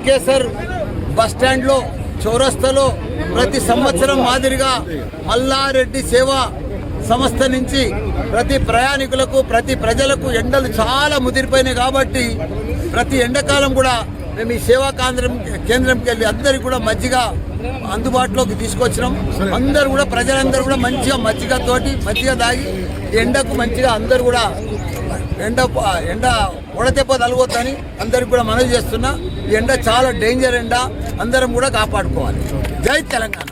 Kesar bus స్టాండ్లో చౌరస్తాలో ప్రతి సంవత్సరం మాదిరిగా మల్లారెడ్డి సేవా సంస్థ నుంచి ప్రతి ప్రయాణికులకు ప్రతి ప్రజలకు ఎండలు చాలా ముదిరిపోయినాయి కాబట్టి ప్రతి ఎండాకాలం కూడా మేము ఈ సేవా కేంద్రంకి వెళ్ళి అందరికీ కూడా మజ్జిగ అందుబాటులోకి తీసుకొచ్చినాం. అందరూ కూడా ప్రజలందరూ కూడా మంచిగా మజ్జిగ తాగి ఎండకు మంచిగా అందరూ కూడా ఎండ ఉడతెప్ప తలగొద్దని అందరికి కూడా మనవి చేస్తున్నా. ఈ ఎండ చాలా డేంజర్ ఎండ, అందరం కూడా కాపాడుకోవాలి. జై తెలంగాణ.